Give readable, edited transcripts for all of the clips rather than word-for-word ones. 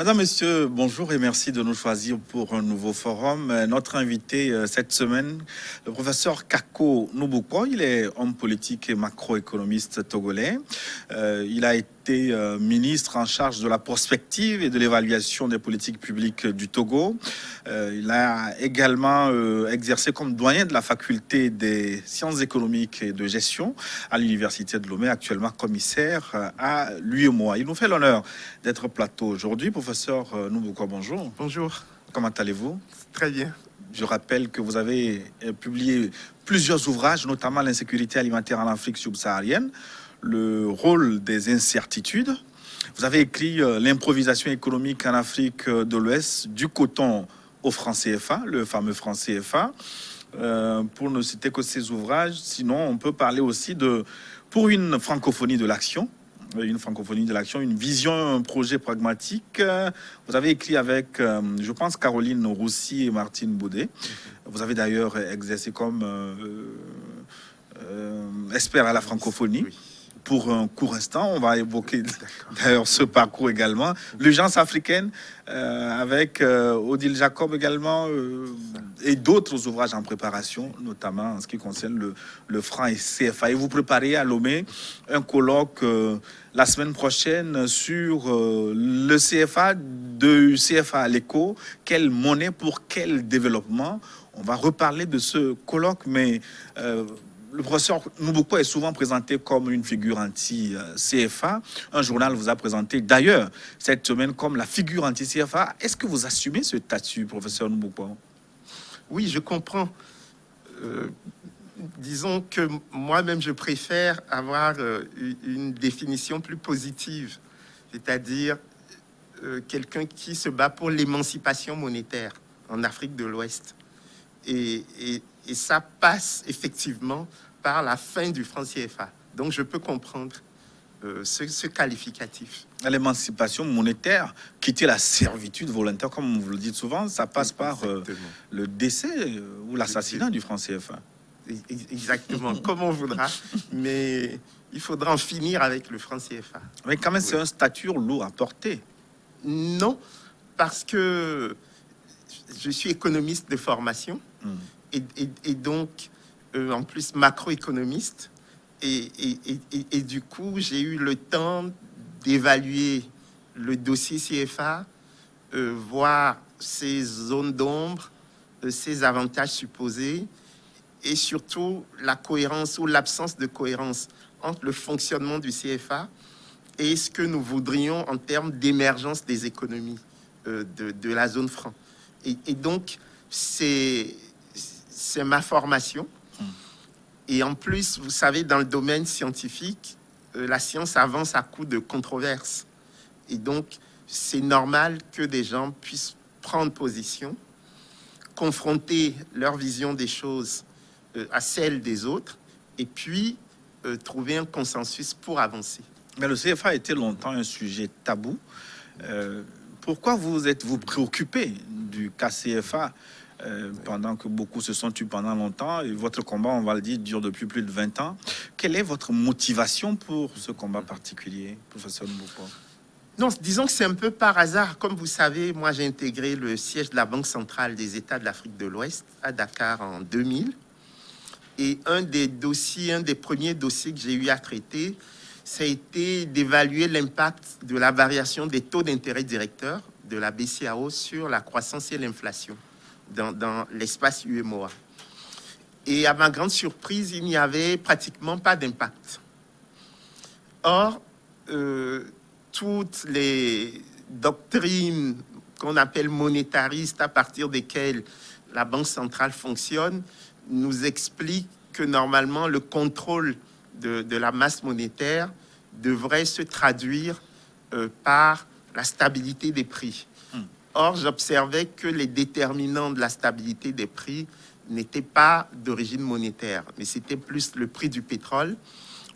Mesdames, Messieurs, bonjour et merci de nous choisir pour un nouveau forum. Notre invité cette semaine, le professeur Kako Noubouko, il est homme politique et macroéconomiste togolais. Il a été ministre en charge de la prospective et de l'évaluation des politiques publiques du Togo. Il a également exercé comme doyen de la faculté des sciences économiques et de gestion à l'université de Lomé, actuellement commissaire à l'UEMOA. Il nous fait l'honneur d'être au plateau aujourd'hui. Professeur Noubouko, bonjour. Bonjour. Comment allez-vous? Très bien. Je rappelle que vous avez publié plusieurs ouvrages, notamment l'insécurité alimentaire en Afrique subsaharienne, le rôle des incertitudes. Vous avez écrit l'improvisation économique en Afrique de l'Ouest, du coton au franc CFA, le fameux franc CFA. Pour ne citer que ces ouvrages, sinon on peut parler aussi de pour une francophonie de l'action. Une francophonie de l'action, une vision, un projet pragmatique. Vous avez écrit avec, je pense, Caroline Roussy et Martine Baudet. Vous avez d'ailleurs exercé comme expert à la francophonie. Oui. Pour un court instant, on va évoquer d'ailleurs ce parcours également. L'urgence africaine avec Odile Jacob également et d'autres ouvrages en préparation, notamment en ce qui concerne le franc et CFA. Et vous préparez à Lomé un colloque la semaine prochaine sur le CFA, de CFA à l'éco, quelle monnaie pour quel développement. On va reparler de ce colloque, mais le professeur Noubouko est souvent présenté comme une figure anti-CFA. Un journal vous a présenté d'ailleurs cette semaine comme la figure anti-CFA. Est-ce que vous assumez ce statut, professeur Noubouko? Oui, je comprends. Disons que moi-même, je préfère avoir une définition plus positive, c'est-à-dire quelqu'un qui se bat pour l'émancipation monétaire en Afrique de l'Ouest. Et ça passe effectivement par la fin du franc CFA. Donc, je peux comprendre ce qualificatif. L'émancipation monétaire, quitter la servitude volontaire, comme vous le dites souvent, ça passe par le décès ou l'assassinat du franc CFA. Exactement, comme on voudra, mais il faudra en finir avec le franc CFA. Mais quand même, c'est un statut lourd à porter. Non, parce que je suis économiste de formation. Et donc, en plus, macroéconomiste. Et du coup, j'ai eu le temps d'évaluer le dossier CFA, voir ses zones d'ombre, ses avantages supposés, et surtout la cohérence ou l'absence de cohérence entre le fonctionnement du CFA et ce que nous voudrions en termes d'émergence des économies de la zone franc. Et donc, c'est ma formation. Et en plus, vous savez, dans le domaine scientifique, la science avance à coup de controverses. Et donc, c'est normal que des gens puissent prendre position, confronter leur vision des choses à celle des autres, et puis trouver un consensus pour avancer. Mais le CFA a été longtemps un sujet tabou. Pourquoi vous êtes-vous préoccupé du cas CFA pendant que beaucoup se sont tués pendant longtemps, et votre combat, on va le dire, dure depuis plus de 20 ans. Quelle est votre motivation pour ce combat particulier, professeur Noubouko? Non, disons que c'est un peu par hasard. Comme vous savez, moi, j'ai intégré le siège de la Banque centrale des États de l'Afrique de l'Ouest à Dakar en 2000. Et un des premiers dossiers que j'ai eu à traiter, ça a été d'évaluer l'impact de la variation des taux d'intérêt directeurs de la BCAO sur la croissance et l'inflation dans l'espace UEMOA. Et à ma grande surprise, il n'y avait pratiquement pas d'impact. Or, toutes les doctrines qu'on appelle monétaristes, à partir desquelles la Banque centrale fonctionne, nous expliquent que normalement, le contrôle de la masse monétaire devrait se traduire par la stabilité des prix. Or, j'observais que les déterminants de la stabilité des prix n'étaient pas d'origine monétaire, mais c'était plus le prix du pétrole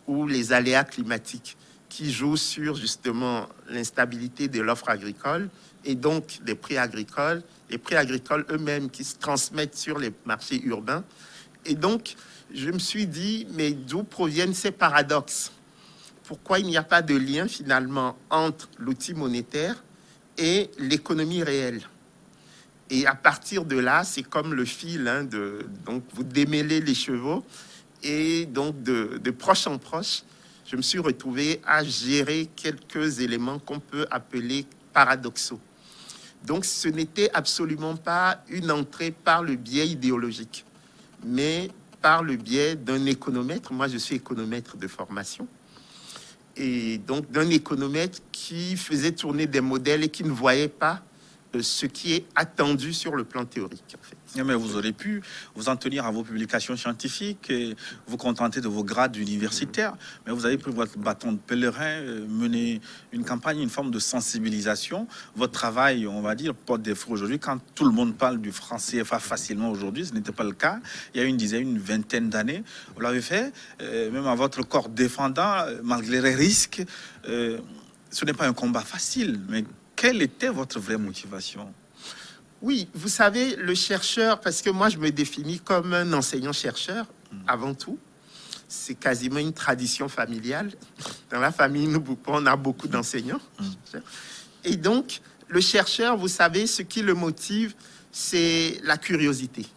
ou les aléas climatiques qui jouent sur justement l'instabilité de l'offre agricole et donc des prix agricoles, les prix agricoles eux-mêmes qui se transmettent sur les marchés urbains. Et donc, je me suis dit, mais d'où proviennent ces paradoxes? Pourquoi il n'y a pas de lien finalement entre l'outil monétaire et l'économie réelle. Et à partir de là, c'est comme le fil, hein, donc vous démêlez les chevaux, et donc de proche en proche, je me suis retrouvé à gérer quelques éléments qu'on peut appeler paradoxaux. Donc ce n'était absolument pas une entrée par le biais idéologique, mais par le biais d'un économètre. Moi, je suis économètre de formation. Et donc d'un économètre qui faisait tourner des modèles et qui ne voyait pas ce qui est attendu sur le plan théorique, en fait. Mais vous aurez pu vous en tenir à vos publications scientifiques et vous contenter de vos grades universitaires. Mais vous avez pris votre bâton de pèlerin, mené une campagne, une forme de sensibilisation. Votre travail, on va dire, porte des fruits aujourd'hui. Quand tout le monde parle du franc CFA facilement aujourd'hui, ce n'était pas le cas. Il y a une vingtaine d'années. Vous l'avez fait, même à votre corps défendant, malgré les risques. Ce n'est pas un combat facile, mais quelle était votre vraie motivation? Oui, vous savez, le chercheur, parce que moi je me définis comme un enseignant-chercheur avant tout. C'est quasiment une tradition familiale. Dans la famille, nous, on a beaucoup d'enseignants. Et donc, le chercheur, vous savez, ce qui le motive, c'est la curiosité.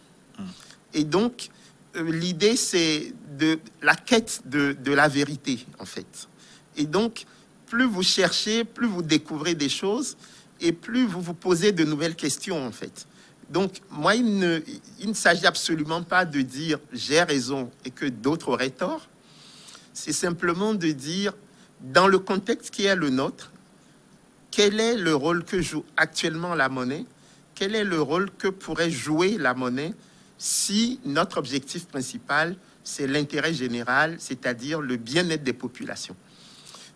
Et donc, l'idée, c'est de la quête de la vérité, en fait. Et donc, plus vous cherchez, plus vous découvrez des choses, et plus vous vous posez de nouvelles questions, en fait. Donc, moi, il ne s'agit absolument pas de dire j'ai raison et que d'autres auraient tort. C'est simplement de dire, dans le contexte qui est le nôtre, quel est le rôle que joue actuellement la monnaie? Quel est le rôle que pourrait jouer la monnaie si notre objectif principal, c'est l'intérêt général, c'est-à-dire le bien-être des populations?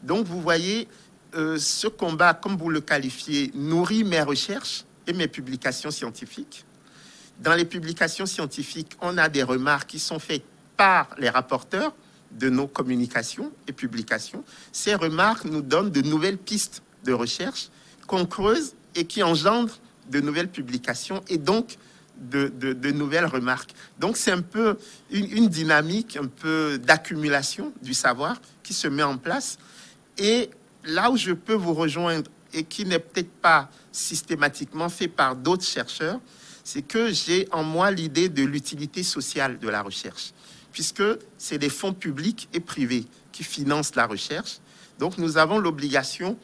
Donc, vous voyez, ce combat, comme vous le qualifiez, nourrit mes recherches et mes publications scientifiques. Dans les publications scientifiques, on a des remarques qui sont faites par les rapporteurs de nos communications et publications. Ces remarques nous donnent de nouvelles pistes de recherche qu'on creuse et qui engendrent de nouvelles publications et donc de nouvelles remarques. Donc, c'est un peu une dynamique, un peu d'accumulation du savoir qui se met en place. Et là où je peux vous rejoindre et qui n'est peut-être pas systématiquement fait par d'autres chercheurs, c'est que j'ai en moi l'idée de l'utilité sociale de la recherche, puisque c'est des fonds publics et privés qui financent la recherche. Donc, nous avons l'obligation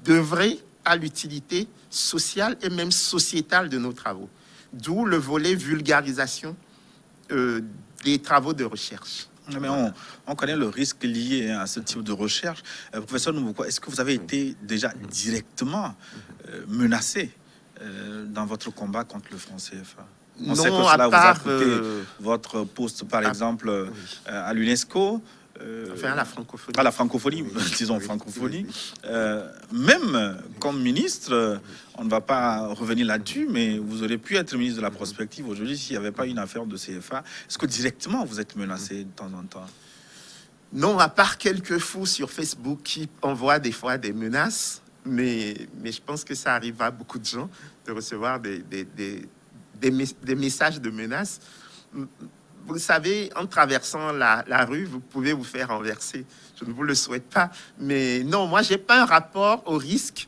d'œuvrer à l'utilité sociale et même sociétale de nos travaux. D'où le volet vulgarisation des travaux de recherche. Mais on connaît le risque lié à ce type de recherche. Professeur Noumouko, est-ce que vous avez été déjà directement menacé dans votre combat contre le franc CFA? On sait que cela vous a coûté votre poste, par exemple, à l'UNESCO. Enfin, à la francophonie. À la francophonie, disons francophonie. Même comme ministre, on ne va pas revenir là-dessus, mais vous auriez pu être ministre de la prospective aujourd'hui s'il n'y avait pas une affaire de CFA. Est-ce que directement vous êtes menacé de temps en temps? Non, à part quelques fous sur Facebook qui envoient des fois des menaces, mais je pense que ça arrive à beaucoup de gens de recevoir des messages de menaces. Vous savez, en traversant la rue, vous pouvez vous faire renverser. Je ne vous le souhaite pas. Mais non, moi, je n'ai pas un rapport au risque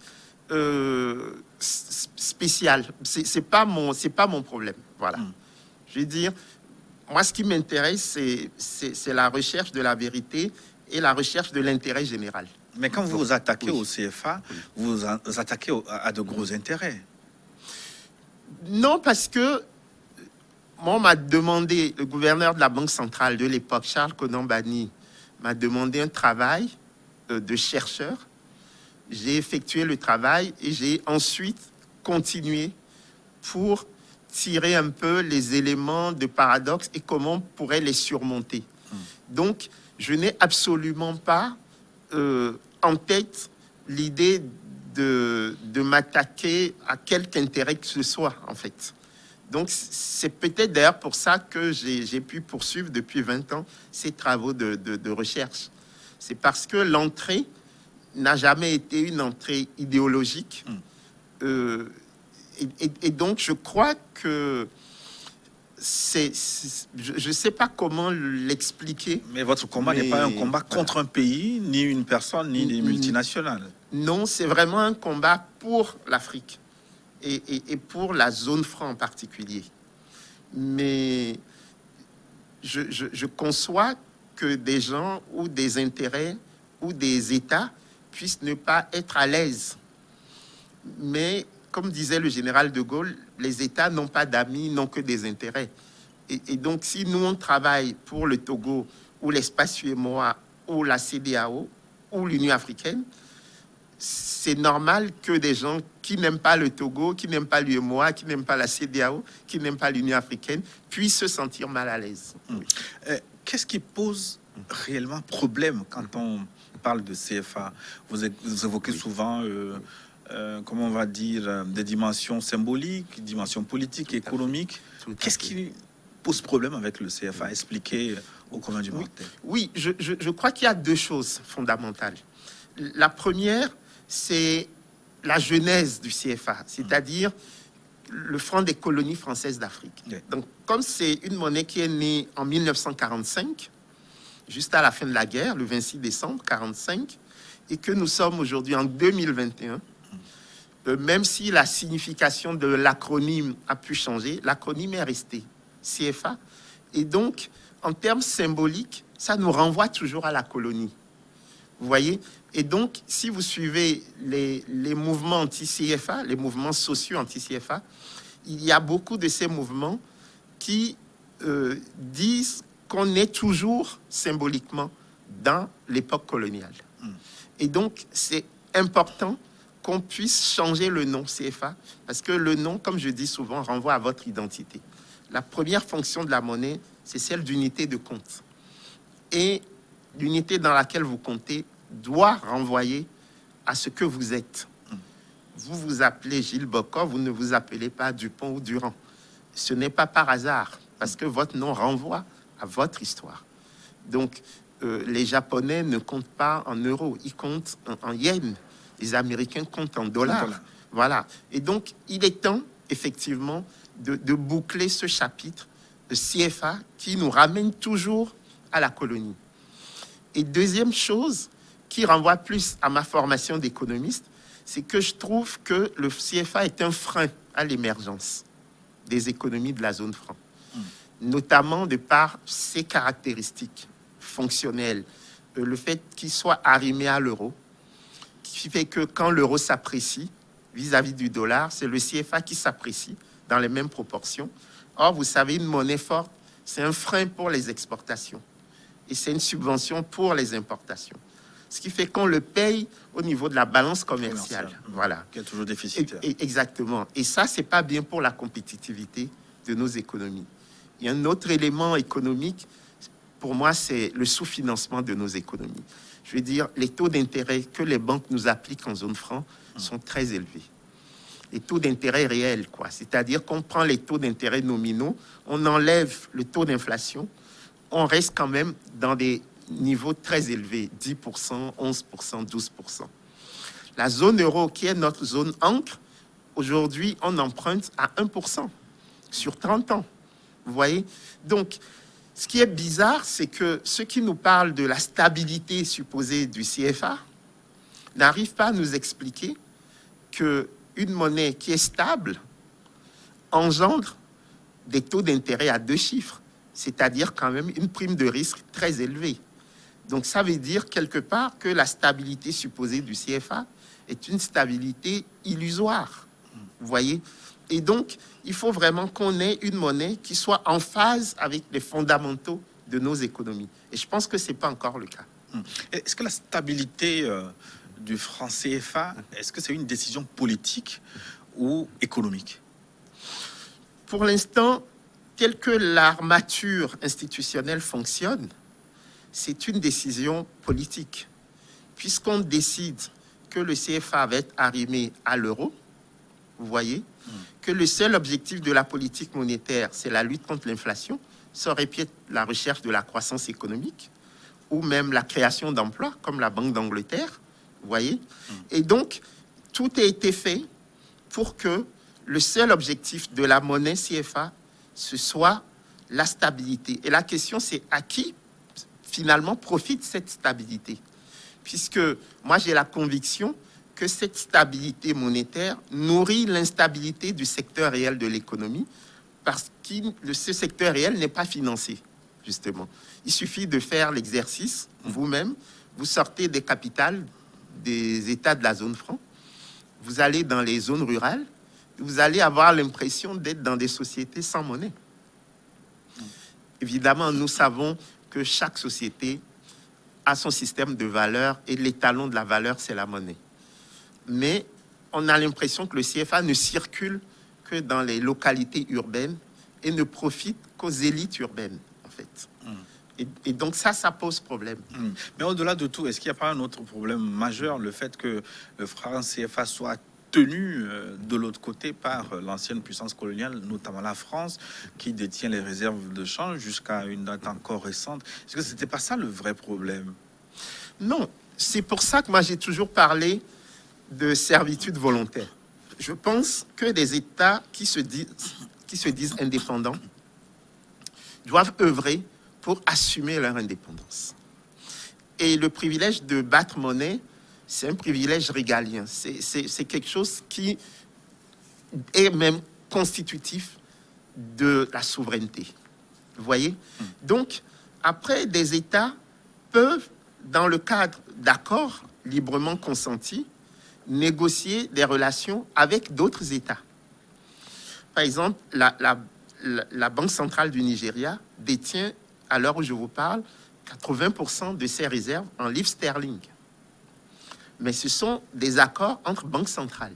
spécial. C'est pas mon problème. Voilà. Je veux dire, moi, ce qui m'intéresse, c'est la recherche de la vérité et la recherche de l'intérêt général. Mais quand vous vous attaquez au CFA, vous vous attaquez à de gros intérêts. Non, parce que moi, on m'a demandé, le gouverneur de la Banque centrale de l'époque, Charles Konan-Banny, m'a demandé un travail de chercheur. J'ai effectué le travail et j'ai ensuite continué pour tirer un peu les éléments de paradoxe et comment on pourrait les surmonter. Donc, je n'ai absolument pas en tête l'idée de m'attaquer à quelque intérêt que ce soit, en fait. Donc, c'est peut-être d'ailleurs pour ça que j'ai pu poursuivre depuis 20 ans ces travaux de recherche. C'est parce que l'entrée n'a jamais été une entrée idéologique. Et donc, je crois que je ne sais pas comment l'expliquer. Mais votre combat n'est pas un combat contre un pays, ni une personne, ni des multinationales. Non, c'est vraiment un combat pour l'Afrique et pour la zone franc en particulier. Mais je conçois que des gens ou des intérêts ou des États puissent ne pas être à l'aise. Mais, comme disait le général de Gaulle, les États n'ont pas d'amis, n'ont que des intérêts. Et donc, si nous, on travaille pour le Togo, ou l'espace UEMOA, ou la CEDEAO, ou l'Union africaine, c'est normal que des gens qui n'aiment pas le Togo, qui n'aiment pas l'UEMOA, qui n'aiment pas la CEDEAO, qui n'aiment pas l'Union africaine, puissent se sentir mal à l'aise. Qu'est-ce qui pose réellement problème quand on parle de CFA? Vous évoquez souvent, comment on va dire, des dimensions symboliques, dimensions politiques, économiques. Qu'est-ce qui pose problème avec le CFA? Expliquez au commun du mortel. Oui, je crois qu'il y a deux choses fondamentales. La première, c'est la genèse du CFA, c'est-à-dire le franc des colonies françaises d'Afrique. Oui. Donc, comme c'est une monnaie qui est née en 1945, juste à la fin de la guerre, le 26 décembre 1945, et que nous sommes aujourd'hui en 2021, même si la signification de l'acronyme a pu changer, l'acronyme est resté CFA. Et donc, en termes symboliques, ça nous renvoie toujours à la colonie. Vous voyez? Et donc, si vous suivez les mouvements anti-CFA, les mouvements sociaux anti-CFA, il y a beaucoup de ces mouvements qui disent qu'on est toujours symboliquement dans l'époque coloniale. Et donc, c'est important qu'on puisse changer le nom CFA, parce que le nom, comme je dis souvent, renvoie à votre identité. La première fonction de la monnaie, c'est celle d'unité de compte. Et l'unité dans laquelle vous comptez doit renvoyer à ce que vous êtes. Vous vous appelez Gilles Bocor, vous ne vous appelez pas Dupont ou Durand. Ce n'est pas par hasard, parce que votre nom renvoie à votre histoire. Donc, les Japonais ne comptent pas en euros, ils comptent en yens. Les Américains comptent en dollars. Voilà. Et donc, il est temps, effectivement, de boucler ce chapitre de CFA qui nous ramène toujours à la colonie. Et deuxième chose, qui renvoie plus à ma formation d'économiste, c'est que je trouve que le CFA est un frein à l'émergence des économies de la zone franc, notamment de par ses caractéristiques fonctionnelles, le fait qu'il soit arrimé à l'euro, qui fait que quand l'euro s'apprécie vis-à-vis du dollar, c'est le CFA qui s'apprécie dans les mêmes proportions. Or, vous savez, une monnaie forte, c'est un frein pour les exportations et c'est une subvention pour les importations. Ce qui fait qu'on le paye au niveau de la balance commerciale. Voilà. Qui est toujours déficitaire. Exactement. Et ça, c'est pas bien pour la compétitivité de nos économies. Il y a un autre élément économique, pour moi, c'est le sous-financement de nos économies. Je veux dire, les taux d'intérêt que les banques nous appliquent en zone franc sont très élevés. Les taux d'intérêt réels, quoi. C'est-à-dire qu'on prend les taux d'intérêt nominaux, on enlève le taux d'inflation, on reste quand même dans des niveaux très élevés, 10%, 11%, 12%. La zone euro, qui est notre zone ancre, aujourd'hui, on emprunte à 1% sur 30 ans. Vous voyez? Donc, ce qui est bizarre, c'est que ceux qui nous parlent de la stabilité supposée du CFA n'arrivent pas à nous expliquer qu'une monnaie qui est stable engendre des taux d'intérêt à 2 chiffres, c'est-à-dire quand même une prime de risque très élevée. Donc, ça veut dire quelque part que la stabilité supposée du CFA est une stabilité illusoire. Vous voyez? Et donc, il faut vraiment qu'on ait une monnaie qui soit en phase avec les fondamentaux de nos économies. Et je pense que ce n'est pas encore le cas. Est-ce que la stabilité du franc CFA, est-ce que c'est une décision politique ou économique? Pour l'instant, tel que l'armature institutionnelle fonctionne, c'est une décision politique. Puisqu'on décide que le CFA va être arrimé à l'euro, vous voyez, que le seul objectif de la politique monétaire, c'est la lutte contre l'inflation, ça aurait pu être la recherche de la croissance économique, ou même la création d'emplois, comme la Banque d'Angleterre, vous voyez. Et donc, tout a été fait pour que le seul objectif de la monnaie CFA ce soit la stabilité. Et la question, c'est à qui, finalement, profite cette stabilité? Puisque moi, j'ai la conviction que cette stabilité monétaire nourrit l'instabilité du secteur réel de l'économie, parce que ce secteur réel n'est pas financé, justement. Il suffit de faire l'exercice vous-même. Vous sortez des capitales des États de la zone franc, vous allez dans les zones rurales, vous allez avoir l'impression d'être dans des sociétés sans monnaie. Évidemment, nous savons que chaque société a son système de valeur et l'étalon de la valeur, c'est la monnaie. Mais on a l'impression que le CFA ne circule que dans les localités urbaines et ne profite qu'aux élites urbaines, en fait. Et donc ça pose problème. Mais au-delà de tout, est-ce qu'il n'y a pas un autre problème majeur, le fait que le franc CFA soit tenu de l'autre côté par l'ancienne puissance coloniale, notamment la France, qui détient les réserves de change jusqu'à une date encore récente? Est-ce que c'était pas ça le vrai problème? Non, c'est pour ça que moi j'ai toujours parlé de servitude volontaire. Je pense que des États qui se disent indépendants doivent œuvrer pour assumer leur indépendance. Et le privilège de battre monnaie, c'est un privilège régalien. C'est quelque chose qui est même constitutif de la souveraineté. Vous voyez? Donc, après, des États peuvent, dans le cadre d'accords librement consentis, négocier des relations avec d'autres États. Par exemple, la Banque centrale du Nigeria détient, à l'heure où je vous parle, 80% de ses réserves en livres sterling. Mais ce sont des accords entre banques centrales.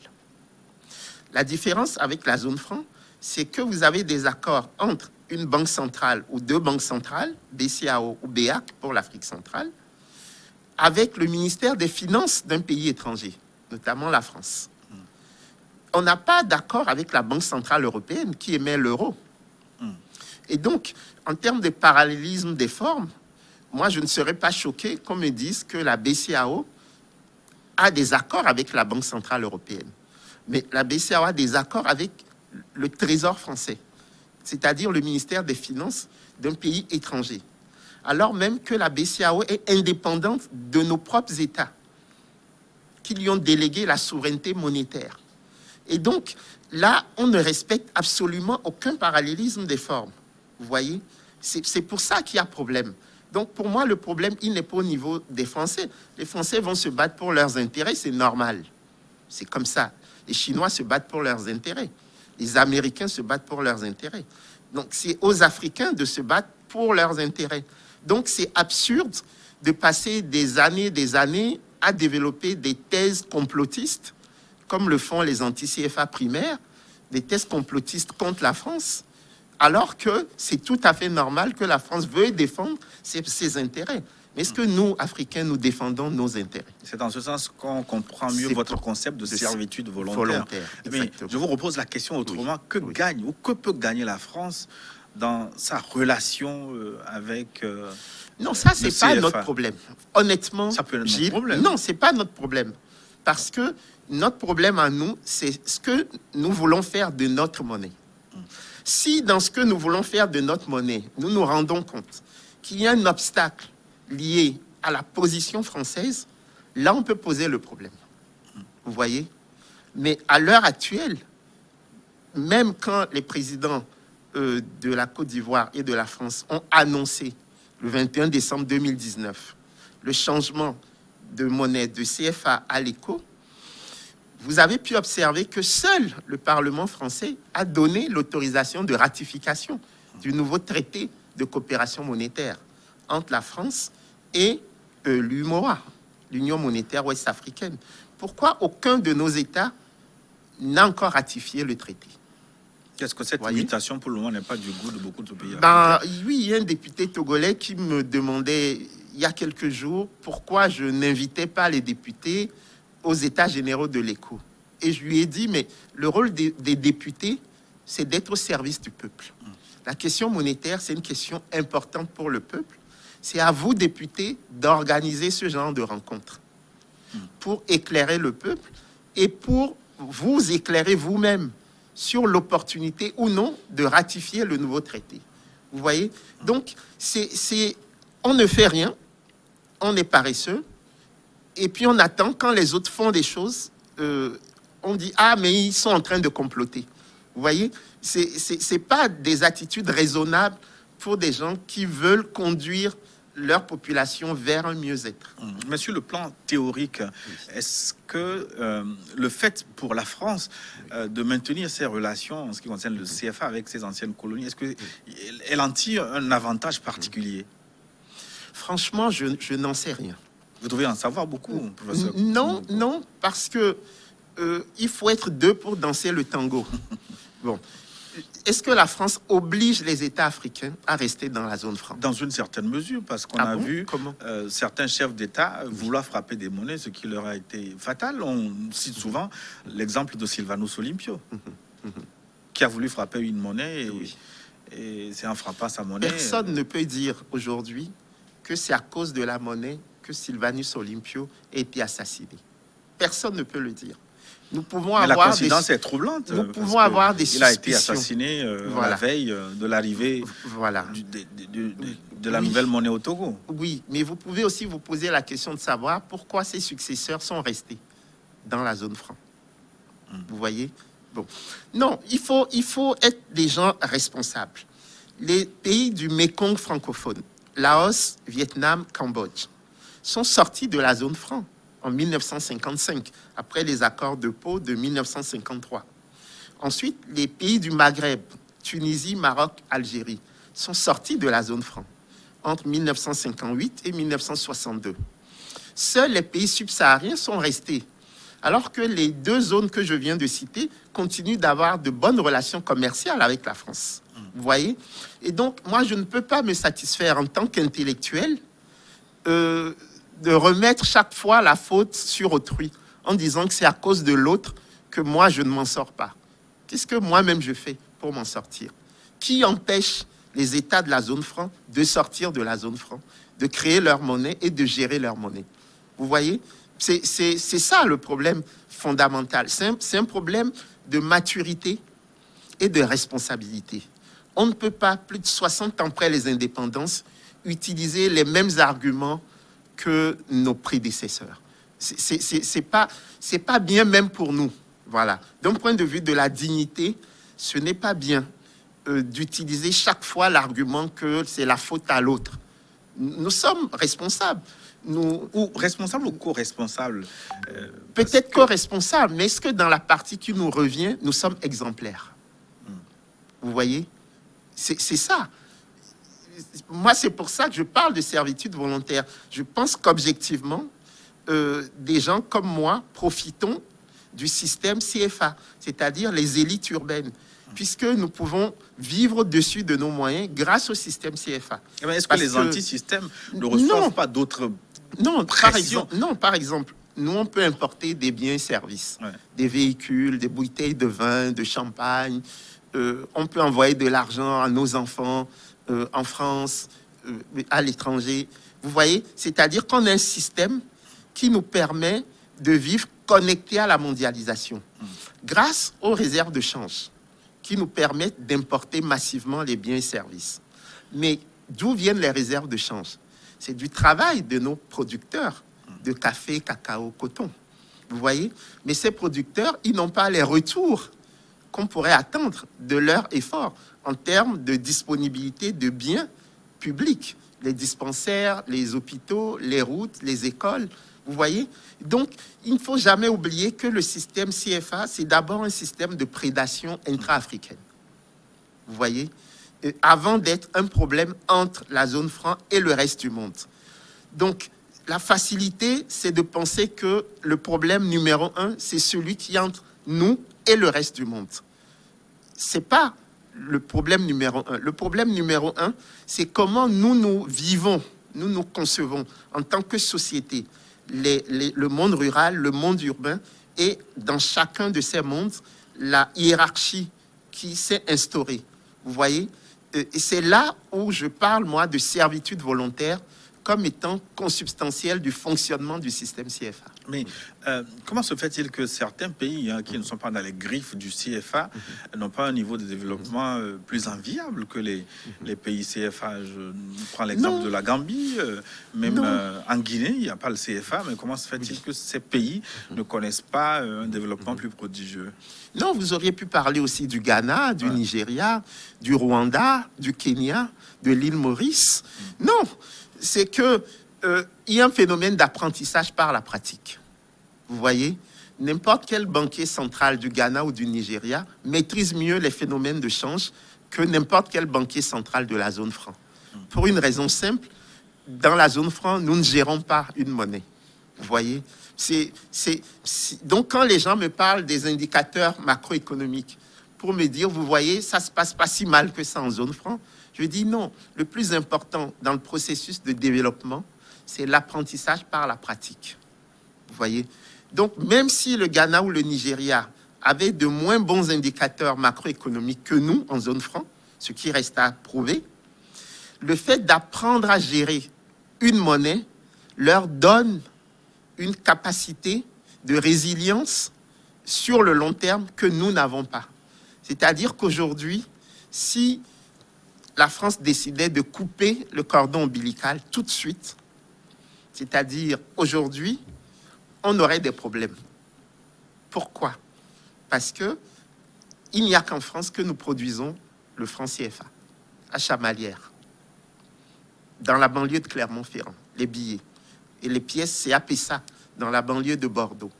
La différence avec la zone franc, c'est que vous avez des accords entre une banque centrale ou deux banques centrales, BCAO ou BEAC pour l'Afrique centrale, avec le ministère des Finances d'un pays étranger, notamment la France. On n'a pas d'accord avec la Banque centrale européenne qui émet l'euro. Et donc, en termes de parallélisme des formes, moi, je ne serais pas choqué qu'on me dise que la BCAO a des accords avec la Banque centrale européenne. Mais la BCAO a des accords avec le Trésor français, c'est-à-dire le ministère des Finances d'un pays étranger. Alors même que la BCAO est indépendante de nos propres États, qui lui ont délégué la souveraineté monétaire. Et donc, là, on ne respecte absolument aucun parallélisme des formes. Vous voyez? C'est pour ça qu'il y a problème. Donc, pour moi, le problème, il n'est pas au niveau des Français. Les Français vont se battre pour leurs intérêts, c'est normal. C'est comme ça. Les Chinois se battent pour leurs intérêts. Les Américains se battent pour leurs intérêts. Donc, c'est aux Africains de se battre pour leurs intérêts. Donc, c'est absurde de passer des années à développer des thèses complotistes, comme le font les anti-CFA primaires, des thèses complotistes contre la France, alors que c'est tout à fait normal que la France veuille défendre ses intérêts. Mais est-ce que nous, Africains, nous défendons nos intérêts? C'est dans ce sens qu'on comprend mieux votre concept de servitude volontaire. Mais je vous repose la question autrement. Que gagne ou que peut gagner la France dans sa relation avec non, ça, c'est pas notre problème. Honnêtement, ça peut être notre problème. Non, c'est pas notre problème. Parce que notre problème à nous, c'est ce que nous voulons faire de notre monnaie. Si dans ce que nous voulons faire de notre monnaie, nous nous rendons compte qu'il y a un obstacle lié à la position française, là, on peut poser le problème. Vous voyez? Mais à l'heure actuelle, même quand les présidents de la Côte d'Ivoire et de la France ont annoncé le 21 décembre 2019 le changement de monnaie de CFA à l'ECO, vous avez pu observer que seul le Parlement français a donné l'autorisation de ratification du nouveau traité de coopération monétaire entre la France et l'UMOA, l'Union monétaire ouest-africaine. Pourquoi aucun de nos États n'a encore ratifié le traité? Est-ce que cette limitation, pour le moment, n'est pas du goût de beaucoup de pays? Oui, il y a un député togolais qui me demandait, il y a quelques jours, pourquoi je n'invitais pas les députés aux États généraux de l'ECO. Et je lui ai dit, mais le rôle des députés, c'est d'être au service du peuple. La question monétaire, c'est une question importante pour le peuple. C'est à vous, députés, d'organiser ce genre de rencontres pour éclairer le peuple et pour vous éclairer vous-même sur l'opportunité ou non de ratifier le nouveau traité. Vous voyez? Donc, on ne fait rien, on est paresseux, et puis on attend quand les autres font des choses, on dit « Ah, mais ils sont en train de comploter ». Vous voyez? C'est pas des attitudes raisonnables pour des gens qui veulent conduire leur population vers un mieux-être. Mais sur le plan théorique, est-ce que le fait pour la France de maintenir ses relations en ce qui concerne le CFA avec ses anciennes colonies, est-ce qu'elle en tire un avantage particulier? Franchement, je n'en sais rien. Vous devez en savoir beaucoup, professeur. Non, parce que il faut être deux pour danser le tango. Bon. Est-ce que la France oblige les États africains à rester dans la zone franc? Dans une certaine mesure, parce qu'on a vu certains chefs d'État vouloir frapper des monnaies, ce qui leur a été fatal. On cite souvent l'exemple de Sylvanus Olympio, qui a voulu frapper une monnaie et c'est en frappant sa monnaie... Personne ne peut dire aujourd'hui que c'est à cause de la monnaie que Sylvanus Olympio a été assassiné. Personne ne peut le dire. Nous pouvons Mais avoir la coïncidence est troublante. Nous pouvons avoir des suspicions. Il a été assassiné la veille de l'arrivée de la nouvelle monnaie au Togo. Oui, mais vous pouvez aussi vous poser la question de savoir pourquoi ses successeurs sont restés dans la zone franc. Vous voyez? Bon. Non, il faut être des gens responsables. Les pays du Mékong francophone, Laos, Vietnam, Cambodge, sont sortis de la zone franc en 1955, après les accords de Pau de 1953. Ensuite, les pays du Maghreb, Tunisie, Maroc, Algérie, sont sortis de la zone franc entre 1958 et 1962. Seuls les pays subsahariens sont restés, alors que les deux zones que je viens de citer continuent d'avoir de bonnes relations commerciales avec la France. Vous voyez? Et donc, moi, je ne peux pas me satisfaire en tant qu'intellectuel de remettre chaque fois la faute sur autrui en disant que c'est à cause de l'autre que moi, je ne m'en sors pas. Qu'est-ce que moi-même je fais pour m'en sortir? Qui empêche les États de la zone franc de sortir de la zone franc, de créer leur monnaie et de gérer leur monnaie? Vous voyez? C'est ça le problème fondamental. C'est un problème de maturité et de responsabilité. On ne peut pas, plus de 60 ans après les indépendances, utiliser les mêmes arguments que nos prédécesseurs. C'est pas bien même pour nous. Voilà. D'un point de vue de la dignité, ce n'est pas bien d'utiliser chaque fois l'argument que c'est la faute à l'autre. Nous sommes responsables. Ou responsables ou co-responsables Peut-être co-responsables, mais est-ce que dans la partie qui nous revient, nous sommes exemplaires? Vous voyez? C'est ça. Moi, c'est pour ça que je parle de servitude volontaire. Je pense qu'objectivement, des gens comme moi profitons du système CFA, c'est-à-dire les élites urbaines, puisque nous pouvons vivre au-dessus de nos moyens grâce au système CFA. Est-ce que les anti-systèmes ne reçoivent pas d'autres pressions? Par exemple, nous, on peut importer des biens et services, des véhicules, des bouteilles de vin, de champagne. On peut envoyer de l'argent à nos enfants en France, à l'étranger. Vous voyez? C'est-à-dire qu'on a un système qui nous permet de vivre connectés à la mondialisation grâce aux réserves de change qui nous permettent d'importer massivement les biens et services. Mais d'où viennent les réserves de change? C'est du travail de nos producteurs de café, cacao, coton. Vous voyez? Mais ces producteurs, ils n'ont pas les retours qu'on pourrait attendre de leur effort en termes de disponibilité de biens publics, les dispensaires, les hôpitaux, les routes, les écoles. Vous voyez? Donc, il ne faut jamais oublier que le système CFA, c'est d'abord un système de prédation intra-africaine. Vous voyez? Avant d'être un problème entre la zone franc et le reste du monde. Donc, la facilité, c'est de penser que le problème numéro un, c'est celui qui est entre nous et le reste du monde. C'est pas le problème numéro un. Le problème numéro un, c'est comment nous vivons, nous concevons en tant que société, le monde rural, le monde urbain, et dans chacun de ces mondes, la hiérarchie qui s'est instaurée. Vous voyez? Et c'est là où je parle, moi, de servitude volontaire comme étant consubstantielle du fonctionnement du système CFA. Mais comment se fait-il que certains pays qui ne sont pas dans les griffes du CFA n'ont pas un niveau de développement plus enviable que les pays CFA? Je prends l'exemple de la Gambie, même en Guinée, il n'y a pas le CFA, mais comment se fait-il que ces pays ne connaissent pas un développement plus prodigieux? Non, vous auriez pu parler aussi du Ghana, du Nigeria, du Rwanda, du Kenya, de l'île Maurice. Non, c'est que il y a un phénomène d'apprentissage par la pratique. Vous voyez, n'importe quel banquier central du Ghana ou du Nigeria maîtrise mieux les phénomènes de change que n'importe quel banquier central de la zone franc. Pour une raison simple, dans la zone franc, nous ne gérons pas une monnaie. Vous voyez, donc quand les gens me parlent des indicateurs macroéconomiques pour me dire, vous voyez, ça se passe pas si mal que ça en zone franc, je dis non. Le plus important dans le processus de développement, c'est l'apprentissage par la pratique. Vous voyez, donc même si le Ghana ou le Nigeria avaient de moins bons indicateurs macroéconomiques que nous en zone franc, ce qui reste à prouver, le fait d'apprendre à gérer une monnaie leur donne une capacité de résilience sur le long terme que nous n'avons pas. C'est-à-dire qu'aujourd'hui, si la France décidait de couper le cordon ombilical tout de suite, c'est-à-dire aujourd'hui, on aurait des problèmes. Pourquoi? Parce que il n'y a qu'en France que nous produisons le franc CFA, à Chamalières, dans la banlieue de Clermont-Ferrand, les billets. Et les pièces CAPSA dans la banlieue de Bordeaux.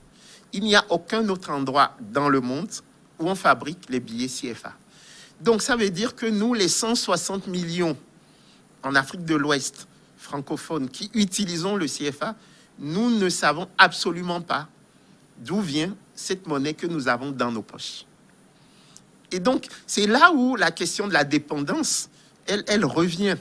Il n'y a aucun autre endroit dans le monde où on fabrique les billets CFA. Donc ça veut dire que nous, les 160 millions en Afrique de l'Ouest francophone qui utilisons le CFA, nous ne savons absolument pas d'où vient cette monnaie que nous avons dans nos poches. Et donc c'est là où la question de la dépendance, elle revient.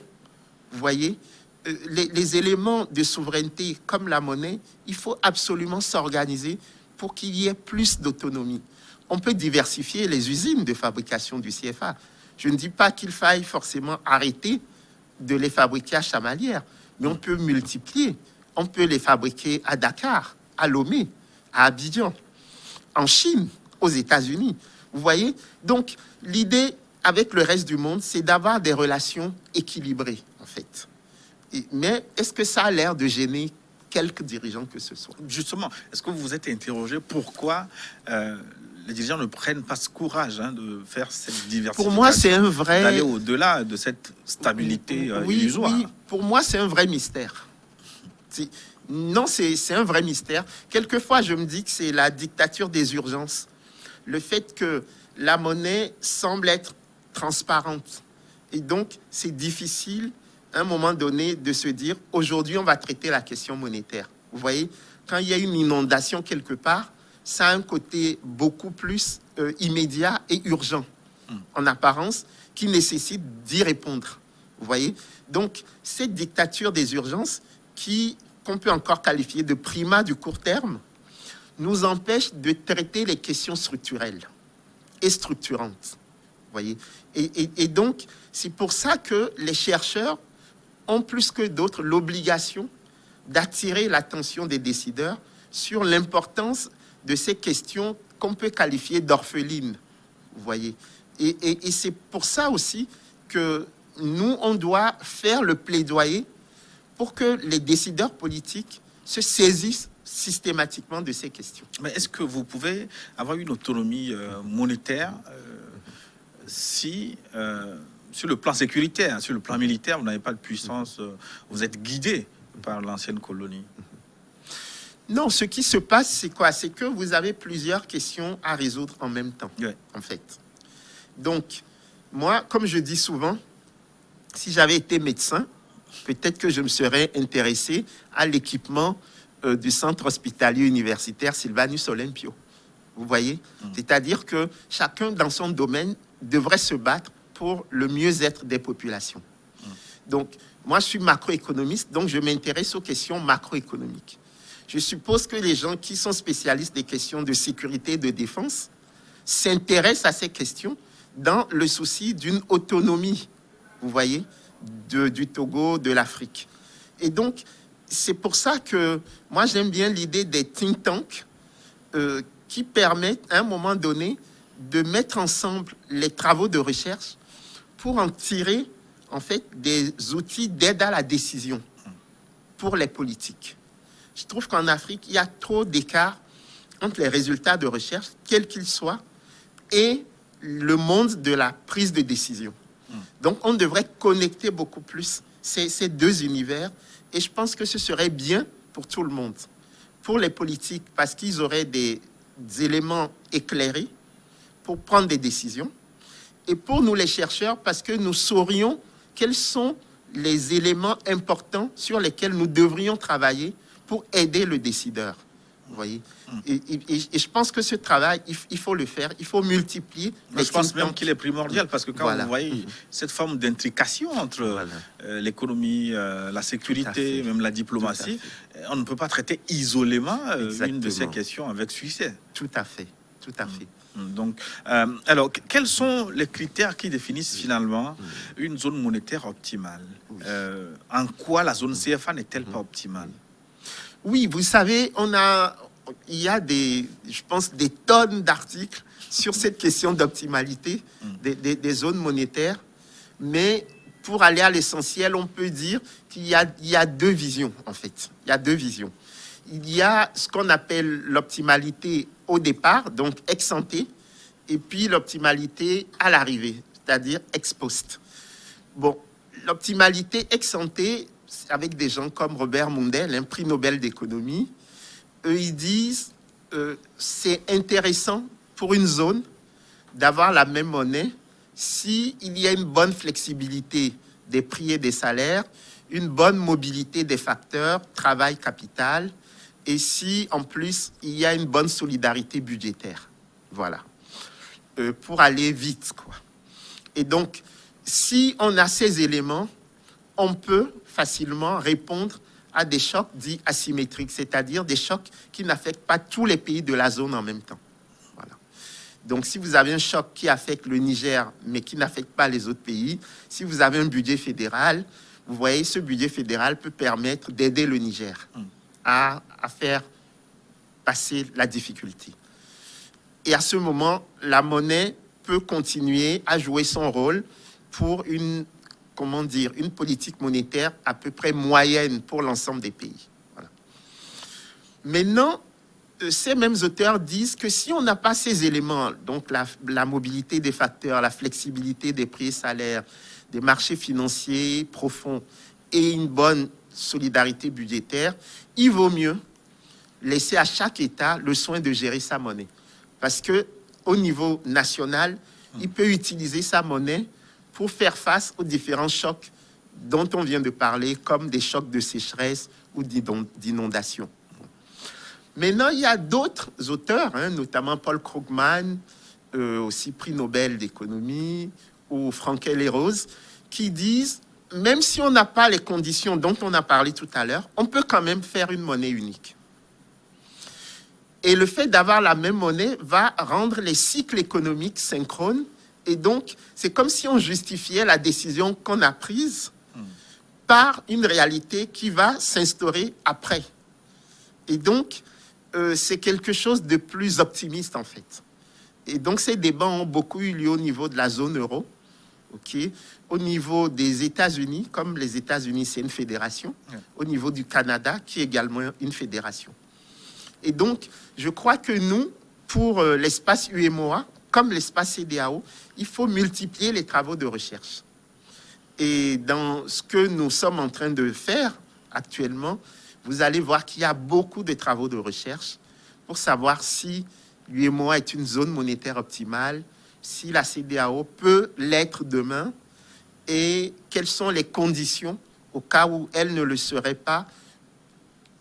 Vous voyez, les éléments de souveraineté comme la monnaie, il faut absolument s'organiser pour qu'il y ait plus d'autonomie. On peut diversifier les usines de fabrication du CFA. Je ne dis pas qu'il faille forcément arrêter de les fabriquer à Chamalières, mais on peut multiplier. On peut les fabriquer à Dakar, à Lomé, à Abidjan, en Chine, aux États-Unis. Vous voyez? Donc, l'idée avec le reste du monde, c'est d'avoir des relations équilibrées, en fait. Mais est-ce que ça a l'air de gêner quelques dirigeants que ce soit? Justement, est-ce que vous vous êtes interrogé pourquoi les dirigeants ne prennent pas ce courage de faire cette diversification? Pour moi, c'est un vrai... D'aller au-delà de cette stabilité illusoire. Oui, pour moi, c'est un vrai mystère. Non, c'est un vrai mystère. Quelquefois, je me dis que c'est la dictature des urgences. Le fait que la monnaie semble être transparente. Et donc, c'est difficile à un moment donné de se dire aujourd'hui on va traiter la question monétaire. Vous voyez, quand il y a une inondation quelque part, ça a un côté beaucoup plus immédiat et urgent en apparence qui nécessite d'y répondre. Vous voyez, donc cette dictature des urgences qu'on peut encore qualifier de primat du court terme nous empêche de traiter les questions structurelles et structurantes. Vous voyez, et donc c'est pour ça que les chercheurs ont plus que d'autres l'obligation d'attirer l'attention des décideurs sur l'importance de ces questions qu'on peut qualifier d'orphelines. Vous voyez, et c'est pour ça aussi que nous, on doit faire le plaidoyer pour que les décideurs politiques se saisissent systématiquement de ces questions. Mais est-ce que vous pouvez avoir une autonomie monétaire si... sur le plan sécuritaire, sur le plan militaire, vous n'avez pas de puissance, vous êtes guidé par l'ancienne colonie? Non, ce qui se passe, c'est quoi? C'est que vous avez plusieurs questions à résoudre en même temps, en fait. Donc, moi, comme je dis souvent, si j'avais été médecin, peut-être que je me serais intéressé à l'équipement du centre hospitalier universitaire Sylvanus Olympio. Vous voyez? C'est-à-dire que chacun dans son domaine devrait se battre pour le mieux-être des populations. Donc, moi, je suis macroéconomiste, donc je m'intéresse aux questions macroéconomiques. Je suppose que les gens qui sont spécialistes des questions de sécurité et de défense s'intéressent à ces questions dans le souci d'une autonomie, vous voyez, du Togo, de l'Afrique. Et donc, c'est pour ça que moi, j'aime bien l'idée des think tanks qui permettent, à un moment donné, de mettre ensemble les travaux de recherche pour en tirer, en fait, des outils d'aide à la décision pour les politiques. Je trouve qu'en Afrique, il y a trop d'écart entre les résultats de recherche, quels qu'ils soient, et le monde de la prise de décision. Donc, on devrait connecter beaucoup plus ces deux univers, et je pense que ce serait bien pour tout le monde. Pour les politiques, parce qu'ils auraient des éléments éclairés pour prendre des décisions, et pour nous les chercheurs, parce que nous saurions quels sont les éléments importants sur lesquels nous devrions travailler pour aider le décideur. Vous voyez, et je pense que ce travail, il faut le faire, il faut multiplier. Je pense même qu'il est primordial parce que quand vous voyez cette forme d'intrication entre l'économie, la sécurité, même la diplomatie, on ne peut pas traiter isolément une de ces questions avec succès. Tout à fait, tout à fait. Donc, alors, quels sont les critères qui définissent finalement une zone monétaire optimale? En quoi la zone CFA n'est-elle pas optimale? Oui, vous savez, il y a je pense, des tonnes d'articles sur cette question d'optimalité des zones monétaires. Mais pour aller à l'essentiel, on peut dire qu'il y a deux visions, en fait. Il y a deux visions. Il y a ce qu'on appelle l'optimalité au départ, donc ex ante, et puis l'optimalité à l'arrivée, c'est-à-dire ex post. Bon, l'optimalité ex ante, avec des gens comme Robert Mundell, un prix Nobel d'économie, eux, ils disent c'est intéressant pour une zone d'avoir la même monnaie s'il y a une bonne flexibilité des prix et des salaires, une bonne mobilité des facteurs, travail, capital, et si, en plus, il y a une bonne solidarité budgétaire. Voilà. Pour aller vite, quoi. Et donc, si on a ces éléments, on peut facilement répondre à des chocs dits asymétriques, c'est-à-dire des chocs qui n'affectent pas tous les pays de la zone en même temps. Voilà. Donc, si vous avez un choc qui affecte le Niger, mais qui n'affecte pas les autres pays, si vous avez un budget fédéral, vous voyez, ce budget fédéral peut permettre d'aider le Niger à faire passer la difficulté. Et à ce moment, la monnaie peut continuer à jouer son rôle pour une politique monétaire à peu près moyenne pour l'ensemble des pays. Voilà. Maintenant, ces mêmes auteurs disent que si on n'a pas ces éléments, donc la mobilité des facteurs, la flexibilité des prix et salaires, des marchés financiers profonds et une bonne solidarité budgétaire, il vaut mieux laisser à chaque État le soin de gérer sa monnaie. Parce qu'au niveau national, il peut utiliser sa monnaie pour faire face aux différents chocs dont on vient de parler, comme des chocs de sécheresse ou d'inondation. Maintenant, il y a d'autres auteurs, notamment Paul Krugman, aussi prix Nobel d'économie, ou Frankel et Rose, qui disent, même si on n'a pas les conditions dont on a parlé tout à l'heure, on peut quand même faire une monnaie unique. Et le fait d'avoir la même monnaie va rendre les cycles économiques synchrones. Et donc, c'est comme si on justifiait la décision qu'on a prise par une réalité qui va s'instaurer après. Et donc, c'est quelque chose de plus optimiste, en fait. Et donc, ces débats ont beaucoup eu lieu au niveau de la zone euro. Okay. Au niveau des États-Unis, comme les États-Unis, c'est une fédération. Au niveau du Canada, qui est également une fédération. Et donc, je crois que nous, pour l'espace UEMOA, comme l'espace CEDEAO, il faut multiplier les travaux de recherche. Et dans ce que nous sommes en train de faire actuellement, vous allez voir qu'il y a beaucoup de travaux de recherche pour savoir si l'UEMOA est une zone monétaire optimale, si la CEDEAO peut l'être demain et quelles sont les conditions au cas où elle ne le serait pas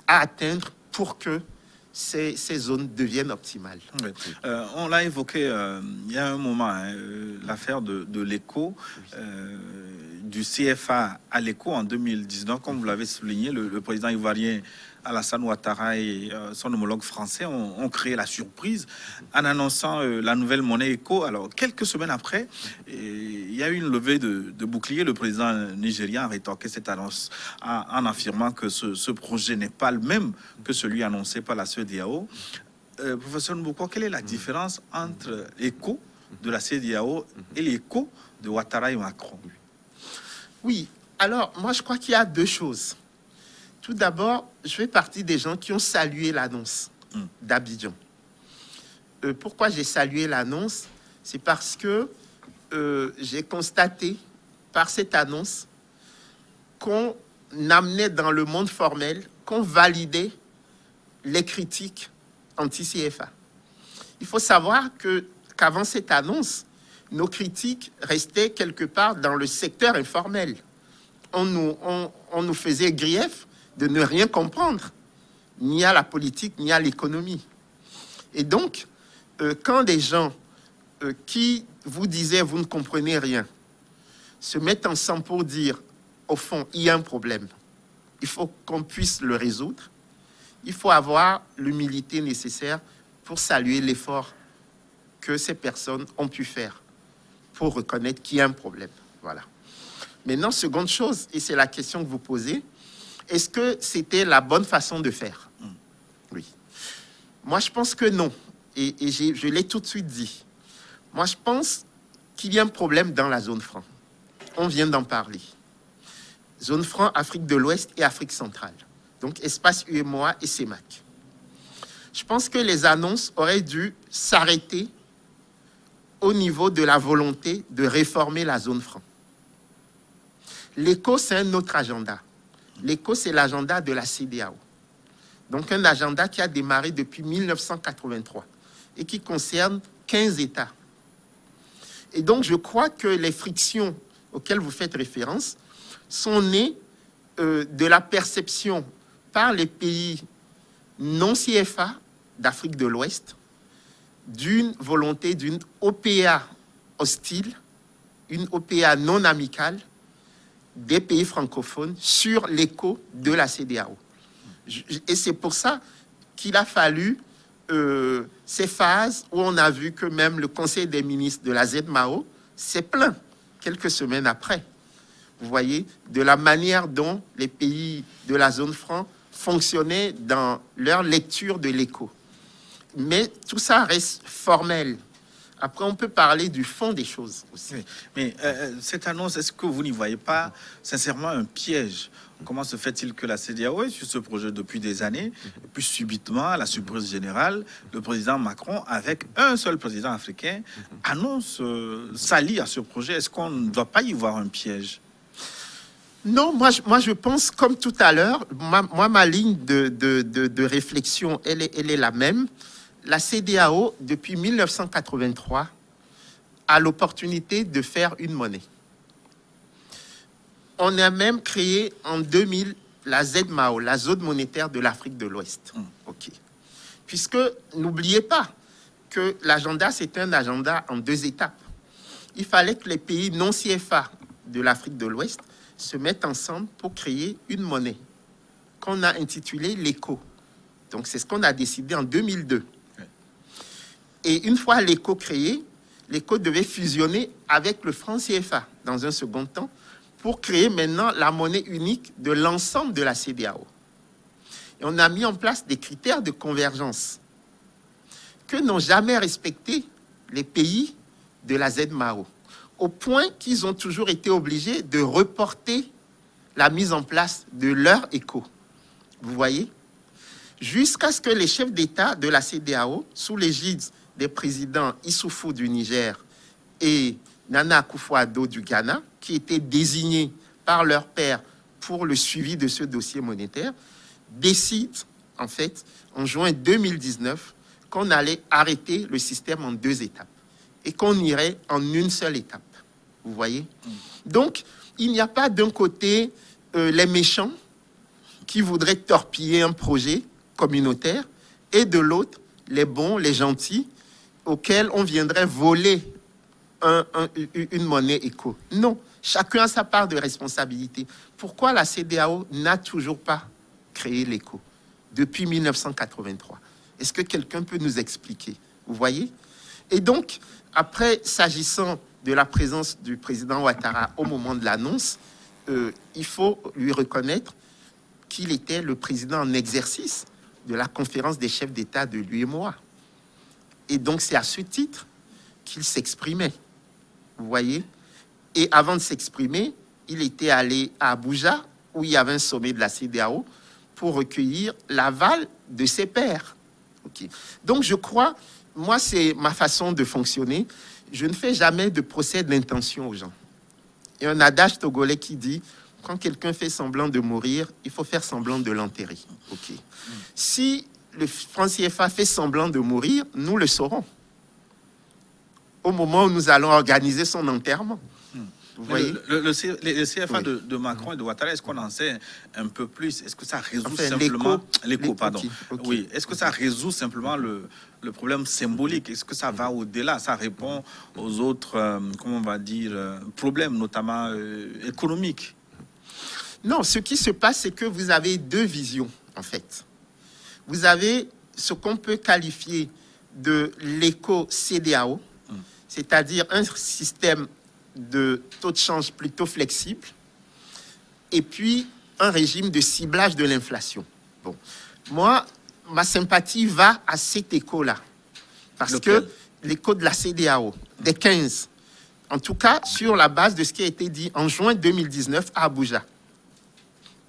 à atteindre pour que ces zones deviennent optimales. Oui. On l'a évoqué il y a un moment, l'affaire de l'écho du CFA à l'ECO en 2019, comme vous l'avez souligné, le président ivoirien Alassane Ouattara et son homologue français ont créé la surprise en annonçant la nouvelle monnaie ECO. Alors, quelques semaines après, il y a eu une levée de bouclier. Le président nigérien a rétorqué cette annonce en affirmant que ce projet n'est pas le même que celui annoncé par la CEDEAO. Professeur Mbouko, quelle est la différence entre ECO de la CEDEAO et l'ECO de Ouattara et Macron? Oui, alors moi je crois qu'il y a deux choses. Tout d'abord, je fais partie des gens qui ont salué l'annonce d'Abidjan. Pourquoi j'ai salué l'annonce? C'est parce que j'ai constaté par cette annonce qu'on amenait dans le monde formel, qu'on validait les critiques anti-CFA. Il faut savoir qu'avant cette annonce, nos critiques restaient quelque part dans le secteur informel. On nous faisait grief de ne rien comprendre, ni à la politique, ni à l'économie. Et donc, quand des gens qui vous disaient « vous ne comprenez rien », se mettent ensemble pour dire « au fond, il y a un problème, il faut qu'on puisse le résoudre », il faut avoir l'humilité nécessaire pour saluer l'effort que ces personnes ont pu faire pour reconnaître qu'il y a un problème. Voilà. Maintenant, seconde chose, et c'est la question que vous posez, est-ce que c'était la bonne façon de faire? Oui. Moi, je pense que non. Et je l'ai tout de suite dit. Moi, je pense qu'il y a un problème dans la zone franc. On vient d'en parler. Zone franc, Afrique de l'Ouest et Afrique centrale. Donc, espace UEMOA et CEMAC. Je pense que les annonces auraient dû s'arrêter au niveau de la volonté de réformer la zone franc. L'ECO, c'est un autre agenda. L'ECO, c'est l'agenda de la CEDEAO. Donc, un agenda qui a démarré depuis 1983 et qui concerne 15 États. Et donc, je crois que les frictions auxquelles vous faites référence sont nées de la perception par les pays non CFA d'Afrique de l'Ouest d'une volonté d'une OPA hostile, une OPA non amicale des pays francophones sur l'écho de la CEDEAO. Et c'est pour ça qu'il a fallu ces phases où on a vu que même le Conseil des ministres de la ZMAO s'est plaint quelques semaines après. Vous voyez, de la manière dont les pays de la zone franc fonctionnaient dans leur lecture de l'écho. Mais tout ça reste formel. Après, on peut parler du fond des choses aussi. Oui. Mais cette annonce, est-ce que vous n'y voyez pas sincèrement un piège? Comment se fait-il que la CEDEAO est sur ce projet depuis des années, et puis subitement, à la surprise générale, le président Macron, avec un seul président africain, annonce s'allie à ce projet? Est-ce qu'on ne doit pas y voir un piège? Non, moi je pense, comme tout à l'heure, ma ligne de réflexion, elle est la même. La CEDEAO, depuis 1983, a l'opportunité de faire une monnaie. On a même créé en 2000 la ZMAO, la zone monétaire de l'Afrique de l'Ouest. OK. Puisque, n'oubliez pas que l'agenda, c'est un agenda en deux étapes. Il fallait que les pays non CFA de l'Afrique de l'Ouest se mettent ensemble pour créer une monnaie qu'on a intitulée l'ECO. Donc, c'est ce qu'on a décidé en 2002. Et une fois l'ECO créé, l'ECO devait fusionner avec le franc CFA dans un second temps pour créer maintenant la monnaie unique de l'ensemble de la CEDEAO. Et on a mis en place des critères de convergence que n'ont jamais respecté les pays de la ZMAO, au point qu'ils ont toujours été obligés de reporter la mise en place de leur ECO. Vous voyez? Jusqu'à ce que les chefs d'État de la CEDEAO, sous l'égide des présidents Issoufou du Niger et Nana Akufo-Addo du Ghana, qui étaient désignés par leur père pour le suivi de ce dossier monétaire, décident, en fait, en juin 2019, qu'on allait arrêter le système en deux étapes et qu'on irait en une seule étape. Vous voyez? Donc, il n'y a pas d'un côté les méchants qui voudraient torpiller un projet communautaire et de l'autre, les bons, les gentils, auxquels on viendrait voler une monnaie éco. Non, chacun a sa part de responsabilité. Pourquoi la CEDEAO n'a toujours pas créé l'éco depuis 1983? Est-ce que quelqu'un peut nous expliquer? Vous voyez? Et donc, après, s'agissant de la présence du président Ouattara au moment de l'annonce, il faut lui reconnaître qu'il était le président en exercice de la conférence des chefs d'État de l'UEMOA. Et donc, c'est à ce titre qu'il s'exprimait. Vous voyez? Et avant de s'exprimer, il était allé à Abuja, où il y avait un sommet de la CEDEAO, pour recueillir l'aval de ses pairs. Okay. Donc, je crois, moi, c'est ma façon de fonctionner. Je ne fais jamais de procès d'intention aux gens. Il y a un adage togolais qui dit, quand quelqu'un fait semblant de mourir, il faut faire semblant de l'enterrer. Okay. Si le franc CFA fait semblant de mourir, nous le saurons au moment où nous allons organiser son enterrement. Vous voyez? Le CFA Oui. de Macron et de Ouattara, est-ce qu'on en sait un peu plus? Est-ce que ça résout Enfin, simplement... L'écho, pardon. Ok. Oui. Est-ce que ça résout simplement le problème symbolique? Est-ce que ça va au-delà? Ça répond aux autres, comment on va dire, problèmes, notamment économiques? Non, ce qui se passe, c'est que vous avez deux visions, en fait. Vous avez ce qu'on peut qualifier de l'éco-CEDEAO, c'est-à-dire un système de taux de change plutôt flexible, et puis un régime de ciblage de l'inflation. Bon, moi, ma sympathie va à cet écho-là, parce Lequel? que l'écho de la CEDEAO, des 15, en tout cas sur la base de ce qui a été dit en juin 2019 à Abuja,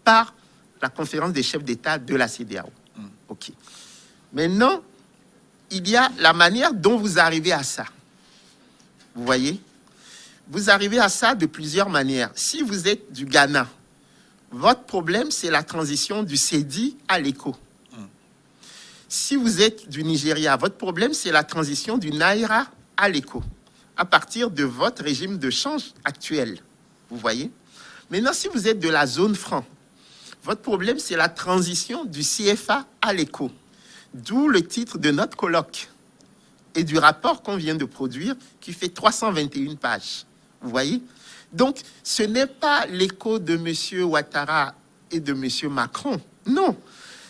par la conférence des chefs d'État de la CEDEAO. OK. Maintenant, il y a la manière dont vous arrivez à ça. Vous voyez? Vous arrivez à ça de plusieurs manières. Si vous êtes du Ghana, votre problème, c'est la transition du CEDI à l'éco. Si vous êtes du Nigeria, votre problème, c'est la transition du Naira à l'éco, à partir de votre régime de change actuel. Vous voyez? Maintenant, si vous êtes de la zone franc, votre problème, c'est la transition du CFA à l'éco. D'où le titre de notre colloque et du rapport qu'on vient de produire qui fait 321 pages. Vous voyez? Donc, ce n'est pas l'écho de M. Ouattara et de M. Macron. Non.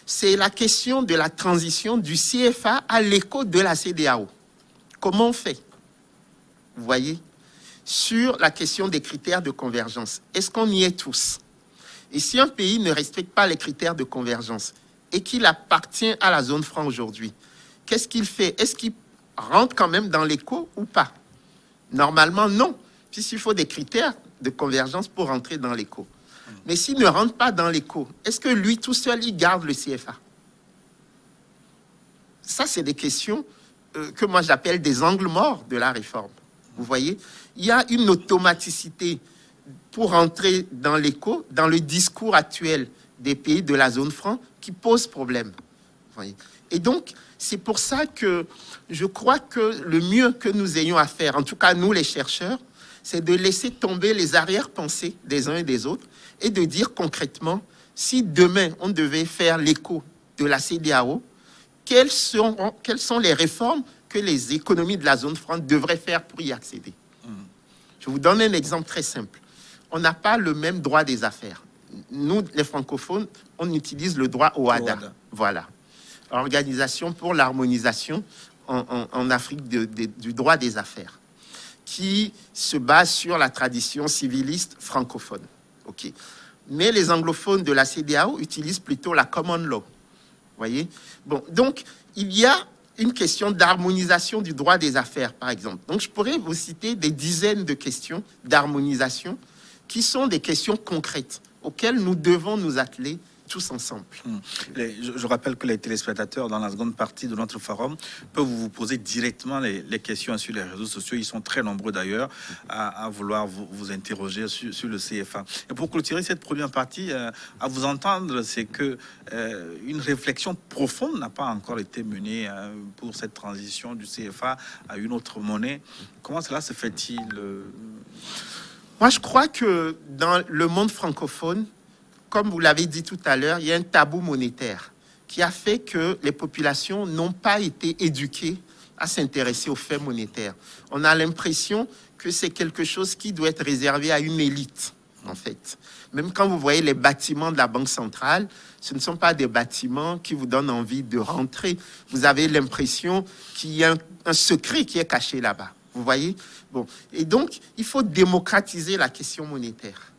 C'est la question de la transition du CFA à l'écho de la CEDEAO. Comment on fait? Vous voyez? Sur la question des critères de convergence. Est-ce qu'on y est tous? Et si un pays ne respecte pas les critères de convergence et qu'il appartient à la zone franc aujourd'hui, qu'est-ce qu'il fait? Est-ce qu'il rentre quand même dans l'éco ou pas? Normalement, non, puisqu'il faut des critères de convergence pour rentrer dans l'éco. Mais s'il ne rentre pas dans l'éco, est-ce que lui tout seul, il garde le CFA? Ça, c'est des questions que moi j'appelle des angles morts de la réforme. Vous voyez? Il y a une automaticité pour entrer dans l'éco, dans le discours actuel des pays de la zone franc, qui pose problème. Vous voyez? Et donc, c'est pour ça que je crois que le mieux que nous ayons à faire, en tout cas nous les chercheurs, c'est de laisser tomber les arrière-pensées des uns et des autres et de dire concrètement, si demain on devait faire l'écho de la CEDEAO, quelles sont les réformes que les économies de la zone franc devraient faire pour y accéder? Je vous donne un exemple très simple. On n'a pas le même droit des affaires. Nous, les francophones, on utilise le droit OHADA. Voilà. Organisation pour l'harmonisation en Afrique du droit des affaires, qui se base sur la tradition civiliste francophone. Okay. Mais les anglophones de la CEDEAO utilisent plutôt la common law. Voyez? Bon, donc, il y a une question d'harmonisation du droit des affaires, par exemple. Donc, je pourrais vous citer des dizaines de questions d'harmonisation qui sont des questions concrètes auxquelles nous devons nous atteler tous ensemble. Je rappelle que les téléspectateurs, dans la seconde partie de notre forum, peuvent vous poser directement les questions sur les réseaux sociaux. Ils sont très nombreux d'ailleurs à vouloir vous interroger sur le CFA. Et pour clôturer cette première partie, à vous entendre, c'est que une réflexion profonde n'a pas encore été menée pour cette transition du CFA à une autre monnaie. Comment cela se fait-il? Moi, je crois que dans le monde francophone, comme vous l'avez dit tout à l'heure, il y a un tabou monétaire qui a fait que les populations n'ont pas été éduquées à s'intéresser aux faits monétaires. On a l'impression que c'est quelque chose qui doit être réservé à une élite, en fait. Même quand vous voyez les bâtiments de la Banque centrale, ce ne sont pas des bâtiments qui vous donnent envie de rentrer. Vous avez l'impression qu'il y a un secret qui est caché là-bas. Vous voyez? Bon. Et donc, il faut démocratiser la question monétaire.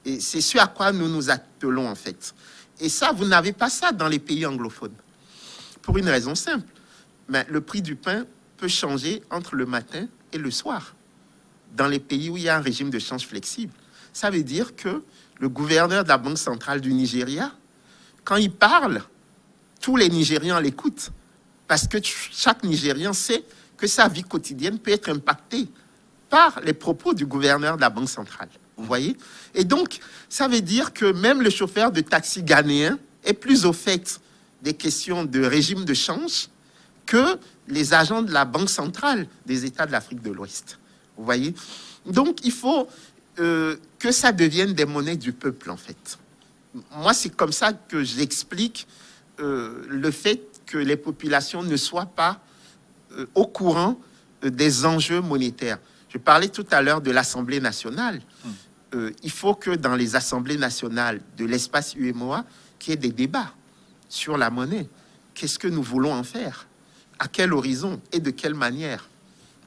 Et c'est ce à quoi nous nous attelons, en fait. Et ça, vous n'avez pas ça dans les pays anglophones. Pour une raison simple. Mais le prix du pain peut changer entre le matin et le soir. Dans les pays où il y a un régime de change flexible. Ça veut dire que le gouverneur de la Banque centrale du Nigeria, quand il parle, tous les Nigérians l'écoutent. Parce que chaque Nigérian sait que sa vie quotidienne peut être impactée par les propos du gouverneur de la Banque centrale. Vous voyez? Et donc, ça veut dire que même le chauffeur de taxi ghanéen est plus au fait des questions de régime de change que les agents de la Banque centrale des États de l'Afrique de l'Ouest. Vous voyez? Donc, il faut que ça devienne des monnaies du peuple, en fait. Moi, c'est comme ça que j'explique le fait que les populations ne soient pas au courant des enjeux monétaires. Je parlais tout à l'heure de l'Assemblée nationale. Il faut que dans les assemblées nationales de l'espace UEMOA, qu'il y ait des débats sur la monnaie. Qu'est-ce que nous voulons en faire? À quel horizon et de quelle manière?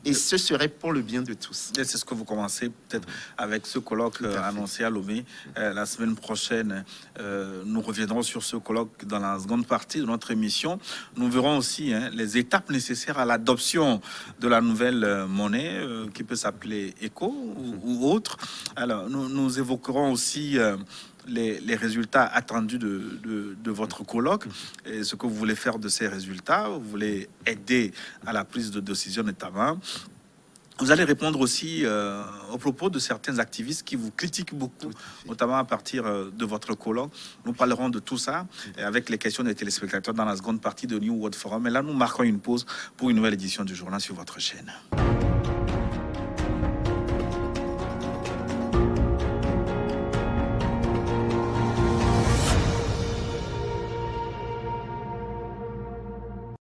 Et ce serait pour le bien de tous. Et c'est ce que vous commencez peut-être avec ce colloque annoncé à Lomé. La semaine prochaine, nous reviendrons sur ce colloque dans la seconde partie de notre émission. Nous verrons aussi les étapes nécessaires à l'adoption de la nouvelle monnaie qui peut s'appeler ECO ou autre. Alors, nous évoquerons aussi les résultats attendus de votre colloque et ce que vous voulez faire de ces résultats. Vous voulez aider à la prise de décision notamment. Vous allez répondre aussi aux propos de certains activistes qui vous critiquent beaucoup, notamment à partir de votre colloque. Nous parlerons de tout ça et avec les questions des téléspectateurs dans la seconde partie de New World Forum. Et là, nous marquons une pause pour une nouvelle édition du journal sur votre chaîne.